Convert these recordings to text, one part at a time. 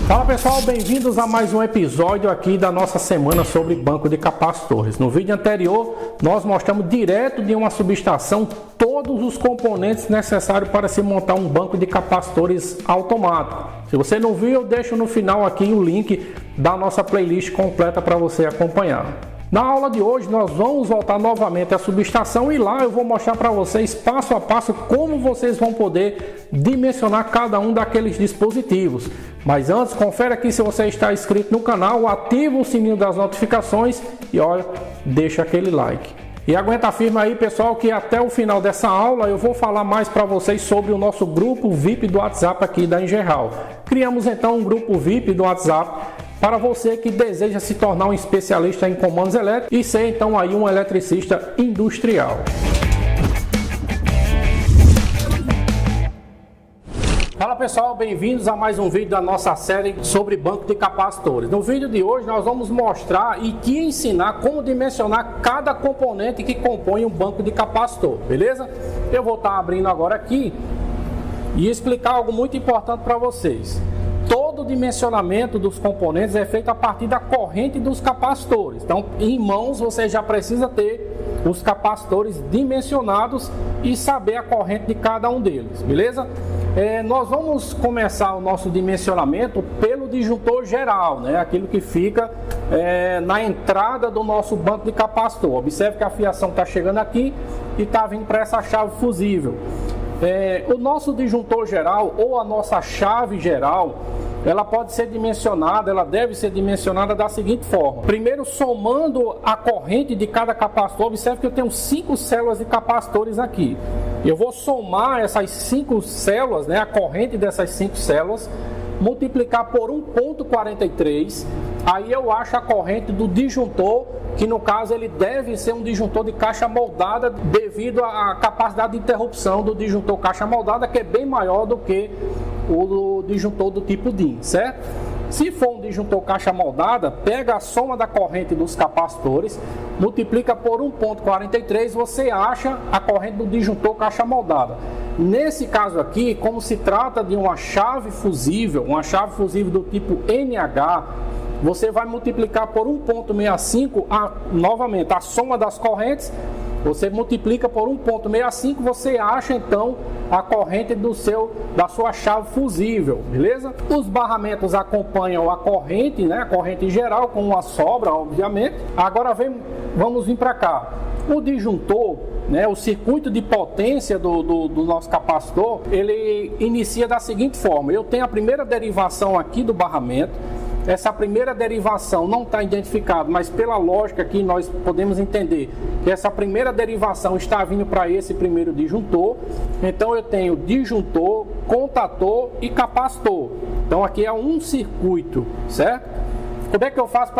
Fala pessoal, bem-vindos a mais um episódio aqui da nossa semana sobre banco de capacitores. No vídeo anterior, nós mostramos direto de uma subestação todos os componentes necessários para se montar um banco de capacitores automático. Se você não viu, eu deixo no final aqui o link da nossa playlist completa para você acompanhar. Na aula de hoje nós vamos voltar novamente à subestação e lá eu vou mostrar para vocês passo a passo como vocês vão poder dimensionar cada um daqueles dispositivos. Mas antes, confere aqui se você está inscrito no canal, ativa o sininho das notificações e olha, deixa aquele like. E aguenta firme aí pessoal que até o final dessa aula eu vou falar mais para vocês sobre o nosso grupo VIP do WhatsApp aqui da Engeral. Criamos então um grupo VIP do WhatsApp para você que deseja se tornar um especialista em comandos elétricos e ser então aí um eletricista industrial. Fala pessoal, bem-vindos a mais um vídeo da nossa série sobre banco de capacitores. No vídeo de hoje nós vamos mostrar e te ensinar como dimensionar cada componente que compõe um banco de capacitor, beleza? Eu vou estar abrindo agora aqui e explicar algo muito importante para vocês. Todo o dimensionamento dos componentes é feito a partir da corrente dos capacitores. Então, em mãos, você já precisa ter os capacitores dimensionados e saber a corrente de cada um deles, beleza? Nós vamos começar o nosso dimensionamento pelo disjuntor geral, né? Aquilo que fica na entrada do nosso banco de capacitor. Observe que a fiação está chegando aqui e está vindo para essa chave fusível. O nosso disjuntor geral ou a nossa chave geral, ela pode ser dimensionada, ela deve ser dimensionada da seguinte forma. Primeiro, somando a corrente de cada capacitor, observe que eu tenho 5 células de capacitores aqui. Eu vou somar essas 5 células, né, a corrente dessas 5 células, multiplicar por 1,43, aí eu acho a corrente do disjuntor, que no caso ele deve ser um disjuntor de caixa moldada devido à capacidade de interrupção do disjuntor caixa moldada, que é bem maior do que o disjuntor do tipo DIN, certo? Se for um disjuntor caixa moldada, pega a soma da corrente dos capacitores, multiplica por 1,43, você acha a corrente do disjuntor caixa moldada. Nesse caso aqui, como se trata de uma chave fusível do tipo NH, você vai multiplicar por 1,65, novamente, a soma das correntes, você multiplica por 1,65, você acha então a corrente da sua chave fusível, beleza? Os barramentos acompanham a corrente, né? A corrente geral com uma sobra, obviamente. Agora vamos vir para cá. O disjuntor, né? O circuito de potência do nosso capacitor, ele inicia da seguinte forma. Eu tenho a primeira derivação aqui do barramento. Essa primeira derivação não está identificada, mas pela lógica aqui nós podemos entender que essa primeira derivação está vindo para esse primeiro disjuntor. Então eu tenho disjuntor, contator e capacitor. Então aqui é um circuito, certo? Como é que eu faço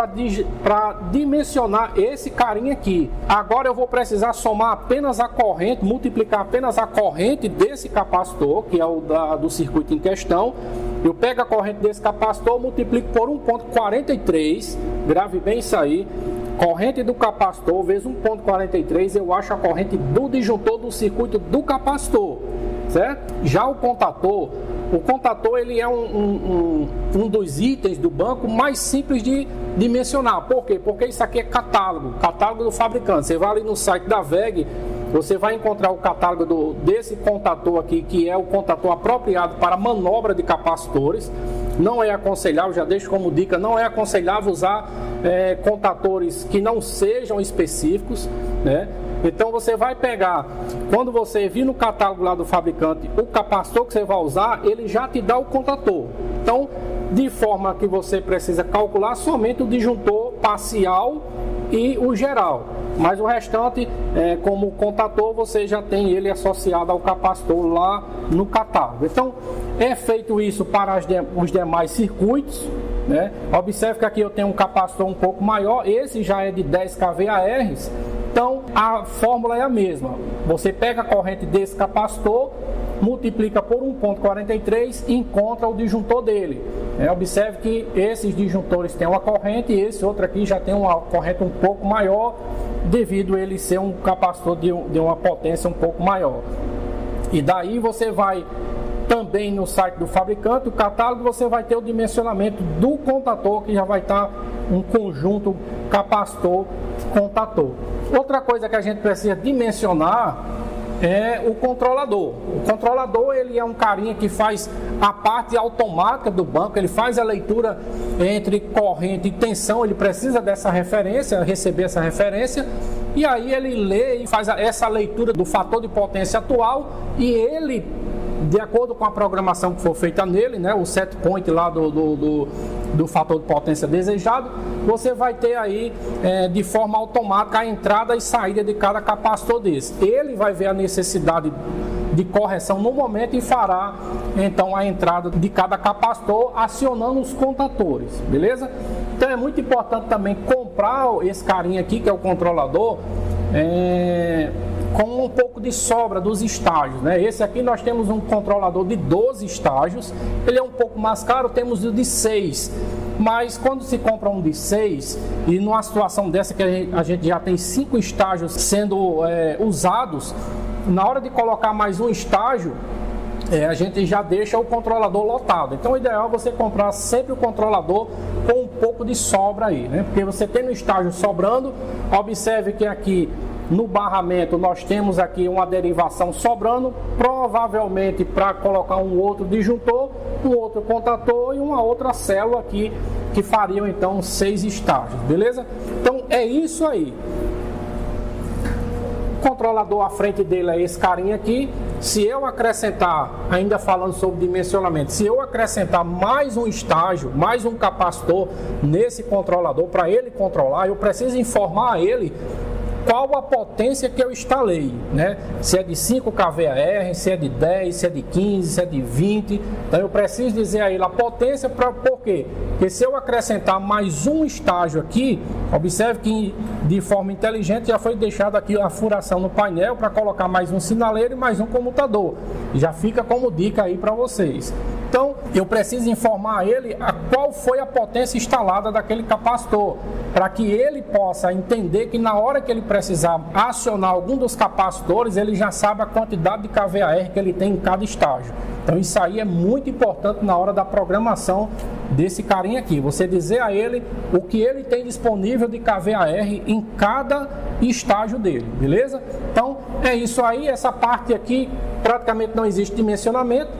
para dimensionar esse carinha aqui? Agora eu vou precisar somar apenas a corrente, multiplicar apenas a corrente desse capacitor, que é o do circuito em questão. Eu pego a corrente desse capacitor, multiplico por 1,43, grave bem isso aí. Corrente do capacitor vezes 1,43, eu acho a corrente do disjuntor do circuito do capacitor, certo? Já o contator ele é um dos itens do banco mais simples de dimensionar. Por quê? Porque isso aqui é catálogo do fabricante. Você vai ali no site da WEG, você vai encontrar o catálogo desse contator aqui, que é o contator apropriado para manobra de capacitores. Não é aconselhável, já deixo como dica, não é aconselhável usar contatores que não sejam específicos, né? Então você vai pegar, quando você vir no catálogo lá do fabricante, o capacitor que você vai usar, ele já te dá o contator. Então, de forma que você precisa calcular somente o disjuntor parcial e o geral. Mas o restante, como contator, você já tem ele associado ao capacitor lá no catálogo. Então, é feito isso para os demais circuitos, né? Observe que aqui eu tenho um capacitor um pouco maior, esse já é de 10 kVAR. Então, a fórmula é a mesma. Você pega a corrente desse capacitor, multiplica por 1,43 e encontra o disjuntor dele. Observe que esses disjuntores têm uma corrente e esse outro aqui já tem uma corrente um pouco maior, devido a ele ser um capacitor de uma potência um pouco maior. E daí você vai também no site do fabricante, o catálogo, você vai ter o dimensionamento do contator, que já vai estar um conjunto capacitor-contator. Outra coisa que a gente precisa dimensionar é o controlador. O controlador, ele é um carinha que faz a parte automática do banco, ele faz a leitura entre corrente e tensão, ele precisa dessa referência, receber essa referência, e aí ele lê e faz essa leitura do fator de potência atual, e ele, de acordo com a programação que for feita nele, né, o set point lá do fator de potência desejado, você vai ter aí de forma automática a entrada e saída de cada capacitor desse. Ele vai ver a necessidade de correção no momento e fará então a entrada de cada capacitor acionando os contatores, beleza? Então é muito importante também comprar esse carinha aqui, que é o controlador, com um pouco de sobra dos estágios, né? Esse aqui nós temos um controlador de 12 estágios, ele é um pouco mais caro, temos o de 6, mas quando se compra um de 6 e numa situação dessa que a gente já tem 5 estágios sendo usados, na hora de colocar mais um estágio, a gente já deixa o controlador lotado. Então o ideal é você comprar sempre o controlador com um pouco de sobra aí, né? Porque você tem no estágio sobrando, observe que aqui no barramento nós temos aqui uma derivação sobrando, provavelmente para colocar um outro disjuntor, um outro contator e uma outra célula aqui, que fariam então 6 estágios, beleza? Então é isso aí. O controlador à frente dele é esse carinha aqui. Se eu acrescentar, ainda falando sobre dimensionamento, se eu acrescentar mais um estágio, mais um capacitor nesse controlador para ele controlar, eu preciso informar a ele qual a potência que eu instalei, né? Se é de 5 kVAR, se é de 10, se é de 15, se é de 20. Então eu preciso dizer a ele a potência, por quê? Porque se eu acrescentar mais um estágio aqui, observe que de forma inteligente já foi deixado aqui a furação no painel para colocar mais um sinaleiro e mais um comutador. Já fica como dica aí para vocês. Então eu preciso informar a ele qual foi a potência instalada daquele capacitor, para que ele possa entender que na hora que ele precisar acionar algum dos capacitores, ele já sabe a quantidade de kVAR que ele tem em cada estágio. Então isso aí é muito importante na hora da programação desse carinha aqui. Você dizer a ele o que ele tem disponível de kVAR em cada estágio dele, beleza? Então é isso aí, essa parte aqui praticamente não existe dimensionamento.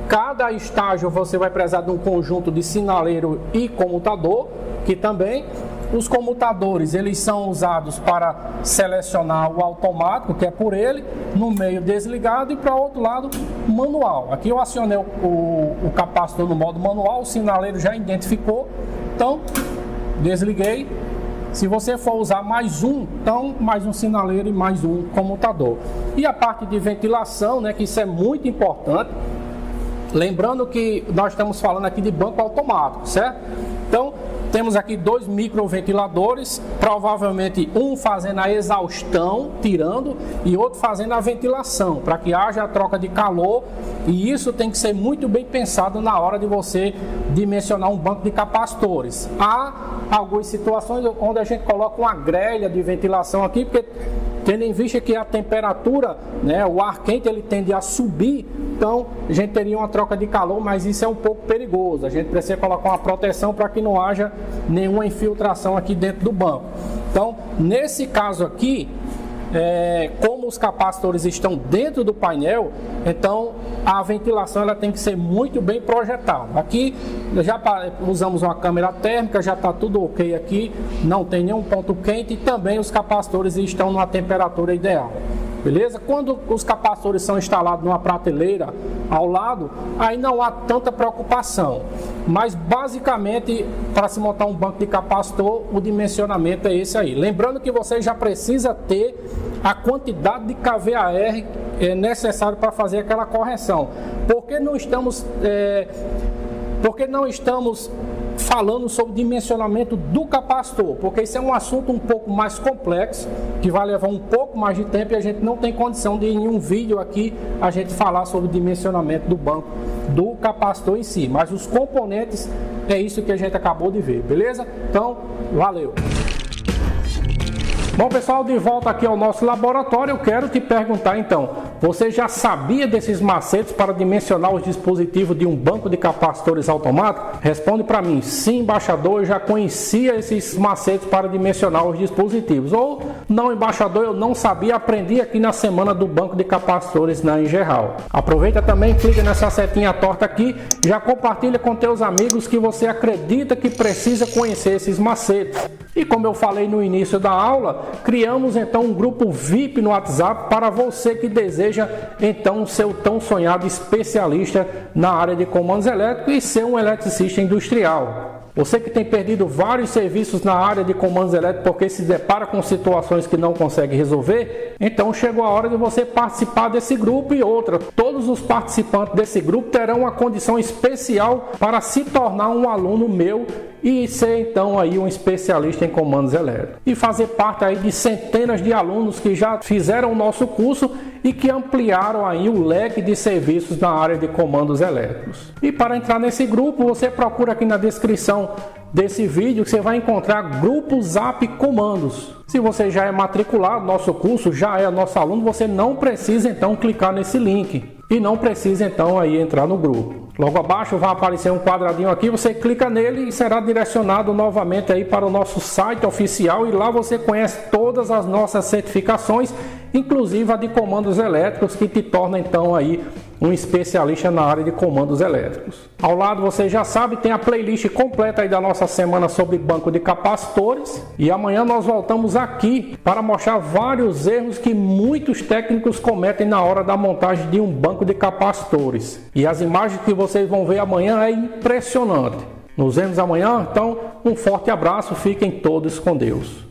Cada estágio você vai precisar de um conjunto de sinaleiro e comutador, que também os comutadores eles são usados para selecionar o automático, que é por ele, no meio desligado, e para o outro lado manual. Aqui eu acionei o capacitor no modo manual, o sinaleiro já identificou, então desliguei. Se você for usar mais um, então mais um sinaleiro e mais um comutador. E a parte de ventilação, né, que isso é muito importante. Lembrando que nós estamos falando aqui de banco automático, certo? Então, temos aqui 2 microventiladores, provavelmente um fazendo a exaustão, tirando, e outro fazendo a ventilação, para que haja a troca de calor, e isso tem que ser muito bem pensado na hora de você dimensionar um banco de capacitores. Há algumas situações onde a gente coloca uma grelha de ventilação aqui, porque tendo em vista que a temperatura, né, o ar quente ele tende a subir, então a gente teria uma troca de calor, mas isso é um pouco perigoso. A gente precisa colocar uma proteção para que não haja nenhuma infiltração aqui dentro do banco. Então, nesse caso aqui, como os capacitores estão dentro do painel, então a ventilação ela tem que ser muito bem projetada. Aqui já usamos uma câmera térmica, já está tudo ok aqui, não tem nenhum ponto quente, e também os capacitores estão numa temperatura ideal. Beleza? Quando os capacitores são instalados numa prateleira ao lado, aí não há tanta preocupação. Mas basicamente, para se montar um banco de capacitor, o dimensionamento é esse aí. Lembrando que você já precisa ter a quantidade de kVAR necessário para fazer aquela correção. Porque não estamos falando sobre dimensionamento do capacitor, porque isso é um assunto um pouco mais complexo, que vai levar um pouco mais de tempo, e a gente não tem condição de em um vídeo aqui a gente falar sobre o dimensionamento do banco do capacitor em si, mas os componentes é isso que a gente acabou de ver, beleza? Então, valeu! Bom pessoal, de volta aqui ao nosso laboratório, eu quero te perguntar então, Você já sabia desses macetes para dimensionar os dispositivos de um banco de capacitores automático? Responde para mim, sim, embaixador, eu já conhecia esses macetes para dimensionar os dispositivos. Ou não, embaixador, eu não sabia, aprendi aqui na semana do banco de capacitores na Ingeral. Aproveita também, clica nessa setinha torta aqui, já compartilha com teus amigos que você acredita que precisa conhecer esses macetes. E como eu falei no início da aula, criamos então um grupo VIP no WhatsApp para você que deseja então ser o tão sonhado especialista na área de comandos elétricos e ser um eletricista industrial. Você que tem perdido vários serviços na área de comandos elétricos porque se depara com situações que não consegue resolver, então chegou a hora de você participar desse grupo. E outra, todos os participantes desse grupo terão uma condição especial para se tornar um aluno meu e ser então aí um especialista em comandos elétricos. E fazer parte aí de centenas de alunos que já fizeram o nosso curso e que ampliaram aí o leque de serviços na área de comandos elétricos. E para entrar nesse grupo, você procura aqui na descrição desse vídeo que você vai encontrar Grupo Zap Comandos. Se você já é matriculado no nosso curso, já é nosso aluno, você não precisa então clicar nesse link e não precisa então aí entrar no grupo. Logo abaixo vai aparecer um quadradinho aqui, você clica nele e será direcionado novamente aí para o nosso site oficial, e lá você conhece todas as nossas certificações, inclusive a de comandos elétricos, que te torna então aí um especialista na área de comandos elétricos. Ao lado, você já sabe, tem a playlist completa aí da nossa semana sobre banco de capacitores, e amanhã nós voltamos aqui para mostrar vários erros que muitos técnicos cometem na hora da montagem de um banco de capacitores. E as imagens que vocês vão ver amanhã é impressionante. Nos vemos amanhã, então um forte abraço, fiquem todos com Deus.